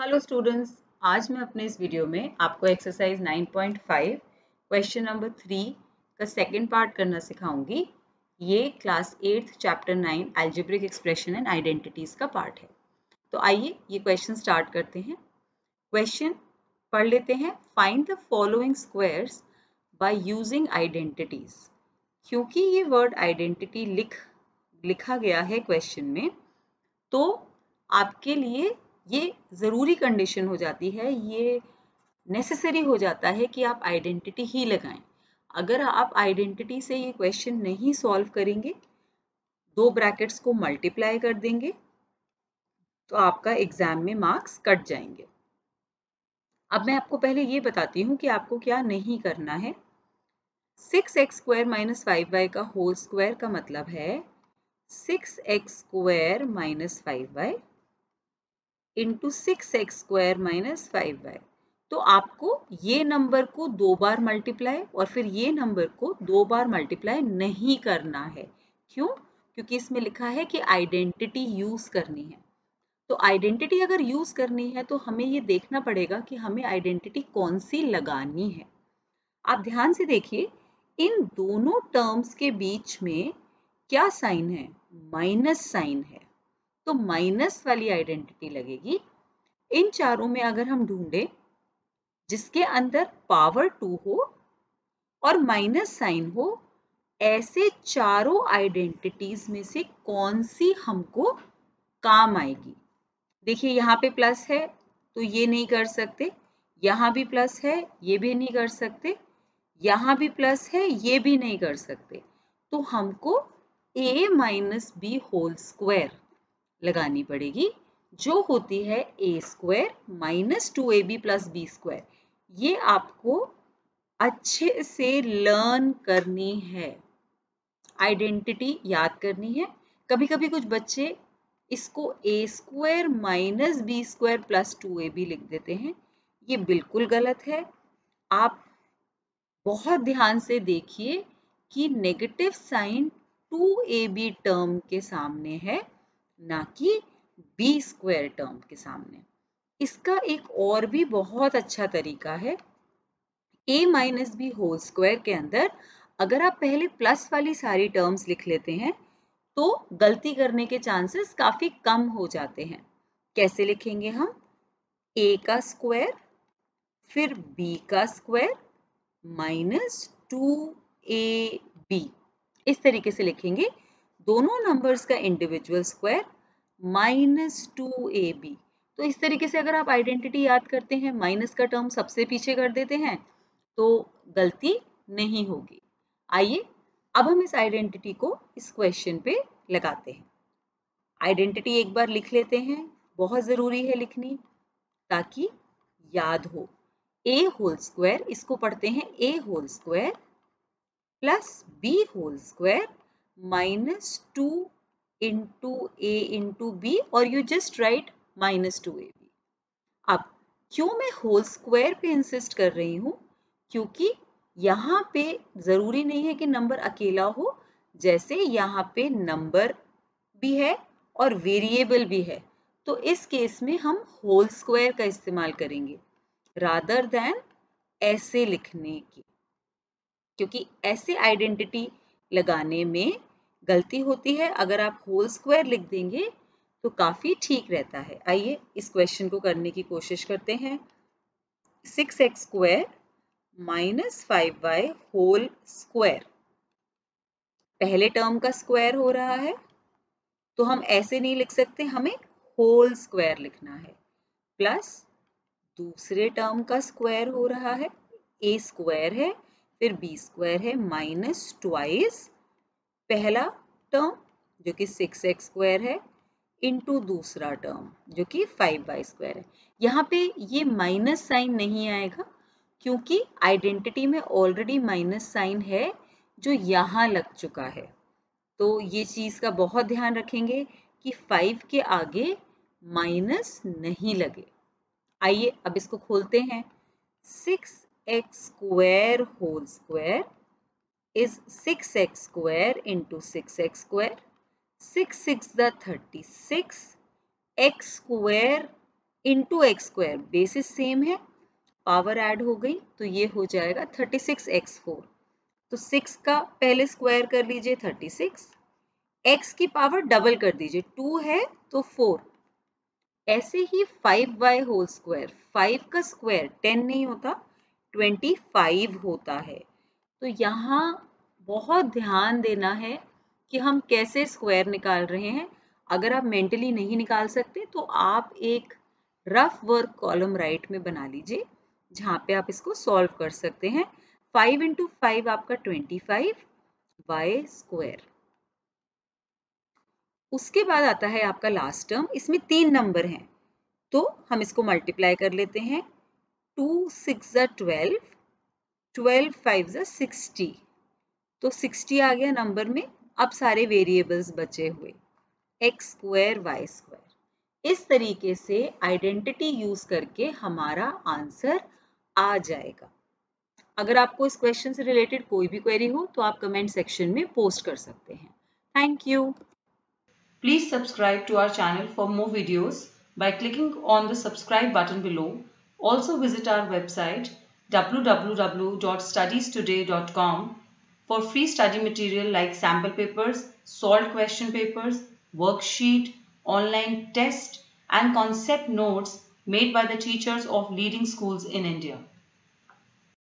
Hello students, आज मैं अपने इस वीडियो में आपको एक्सरसाइज 9.5 क्वेश्चन नंबर 3 का सेकंड पार्ट करना सिखाऊंगी। ये class 8 chapter 9 algebraic expression and identities का पार्ट है। तो आइए ये क्वेश्चन स्टार्ट करते हैं। क्वेश्चन पढ़ लेते हैं। Find the following squares by using identities. क्योंकि ये वर्ड आइडेंटिटी लिखा गया है क्वेश्चन में, तो आपके लिए ये ज़रूरी कंडीशन हो जाती है, ये नेसेसरी हो जाता है कि आप आइडेंटिटी ही लगाएं। अगर आप आइडेंटिटी से ये क्वेश्चन नहीं सॉल्व करेंगे, दो ब्रैकेट्स को मल्टीप्लाई कर देंगे, तो आपका एग्जाम में मार्क्स कट जाएंगे। अब मैं आपको पहले ये बताती हूँ कि आपको क्या नहीं करना है। 6x² - 5y का होल स्क्वायर का मतलब है 6x² - 5y into 6x² - 5y। तो आपको ये नंबर को दो बार मल्टीप्लाई और फिर ये नंबर को दो बार मल्टीप्लाई नहीं करना है। क्यों? क्योंकि इसमें लिखा है कि आइडेंटिटी यूज करनी है। तो आइडेंटिटी अगर यूज करनी है तो हमें ये देखना पड़ेगा कि हमें आइडेंटिटी कौन सी लगानी है। आप ध्यान से देखिए, इन दोनों टर्म्स के बीच में क्या साइन है? माइनस साइन है, तो माइनस वाली आइडेंटिटी लगेगी। इन चारों में अगर हम ढूंढे जिसके अंदर पावर 2 हो और माइनस साइन हो, ऐसे चारों आइडेंटिटीज में से कौन सी हमको काम आएगी? देखिए यहाँ पे प्लस है तो ये नहीं कर सकते, यहाँ भी प्लस है ये भी नहीं कर सकते, यहाँ भी प्लस है ये भी नहीं कर सकते। तो हमको a - b होल स्क्वायर लगानी पड़ेगी, जो होती है a² - 2ab + b²। ये आपको अच्छे से लर्न करनी है, आइडेंटिटी याद करनी है। कभी कभी कुछ बच्चे इसको a² - b² + 2ab लिख देते हैं, ये बिल्कुल गलत है। आप बहुत ध्यान से देखिए कि नेगेटिव साइन 2ab टर्म के सामने है, ना कि b² टर्म के सामने। इसका एक और भी बहुत अच्छा तरीका है। a - b होल स्क्वायर के अंदर अगर आप पहले प्लस वाली सारी टर्म्स लिख लेते हैं तो गलती करने के चांसेस काफी कम हो जाते हैं। कैसे लिखेंगे हम? a का स्क्वायर फिर b का स्क्वायर -2ab, इस तरीके से लिखेंगे। दोनों नंबर्स का इंडिविजुअल स्क्वायर -2ab। तो इस तरीके से अगर आप आइडेंटिटी याद करते हैं, माइनस का टर्म सबसे पीछे कर देते हैं, तो गलती नहीं होगी। आइए अब हम इस आइडेंटिटी को इस क्वेश्चन पे लगाते हैं। आइडेंटिटी एक बार लिख लेते हैं, बहुत जरूरी है लिखनी ताकि याद हो। a होल स्क्वायर, इसको पढ़ते हैं a whole square plus b whole square -2 into a into b, और यू जस्ट राइट -2ab। अब क्यों मैं होल स्क्वायर पे इंसिस्ट कर रही हूँ? क्योंकि यहाँ पे जरूरी नहीं है कि नंबर अकेला हो, जैसे यहाँ पे नंबर भी है और वेरिएबल भी है, तो इस केस में हम होल स्क्वायर का इस्तेमाल करेंगे रादर देन ऐसे लिखने की, क्योंकि ऐसे आइडेंटिटी लगाने में गलती होती है। अगर आप होल स्क्वायर लिख देंगे तो काफी ठीक रहता है। आइए इस क्वेश्चन को करने की कोशिश करते हैं। 6x² - 5y होल स्क्वायर, पहले टर्म का स्क्वायर हो रहा है तो हम ऐसे नहीं लिख सकते, हमें होल स्क्वायर लिखना है। प्लस दूसरे टर्म का स्क्वायर हो रहा है, a² है फिर b² है माइनस ट्वाइस पहला टर्म जो कि 6x² है इंटू दूसरा टर्म जो कि 5y² है। यहाँ पे ये माइनस साइन नहीं आएगा क्योंकि आइडेंटिटी में ऑलरेडी माइनस साइन है जो यहाँ लग चुका है। तो ये चीज का बहुत ध्यान रखेंगे कि 5 के आगे माइनस नहीं लगे। आइए अब इसको खोलते हैं। 6x² whole square is 6x² into 6x², 6 6 the 36, x² into x square, bases same है, पावर ऐड हो गई तो ये हो जाएगा 36x4। तो 6 का पहले स्क्वायर कर लीजिए 36, x की पावर डबल कर दीजिए, 2 है तो 4। ऐसे ही 5y होल स्क्वायर, 5 का स्क्वायर 10 नहीं होता, 25 होता है। तो यहाँ बहुत ध्यान देना है कि हम कैसे स्क्वायर निकाल रहे हैं। अगर आप मेंटली नहीं निकाल सकते तो आप एक रफ वर्क कॉलम राइट में बना लीजिए जहाँ पे आप इसको सॉल्व कर सकते हैं। 5 इंटू 5 आपका 25 y स्क्वायर। उसके बाद आता है आपका लास्ट टर्म, इसमें 3 नंबर हैं तो हम इसको मल्टीप्लाई कर लेते हैं। 2 6 12, 12 5 60, तो 60 आ गया नंबर में। अब सारे वेरिएबल्स बचे हुए एक्स स्क्वायर वाई स्क्वायर। इस तरीके से आइडेंटिटी यूज करके हमारा आंसर आ जाएगा। अगर आपको इस क्वेश्चन से रिलेटेड कोई भी क्वेरी हो तो आप कमेंट सेक्शन में पोस्ट कर सकते हैं। Thank you. Please subscribe to our channel for more videos by clicking on the subscribe button below. Also visit our website www.studiestoday.com for free study material like sample papers, solved question papers, worksheet, online test and concept notes made by the teachers of leading schools in India.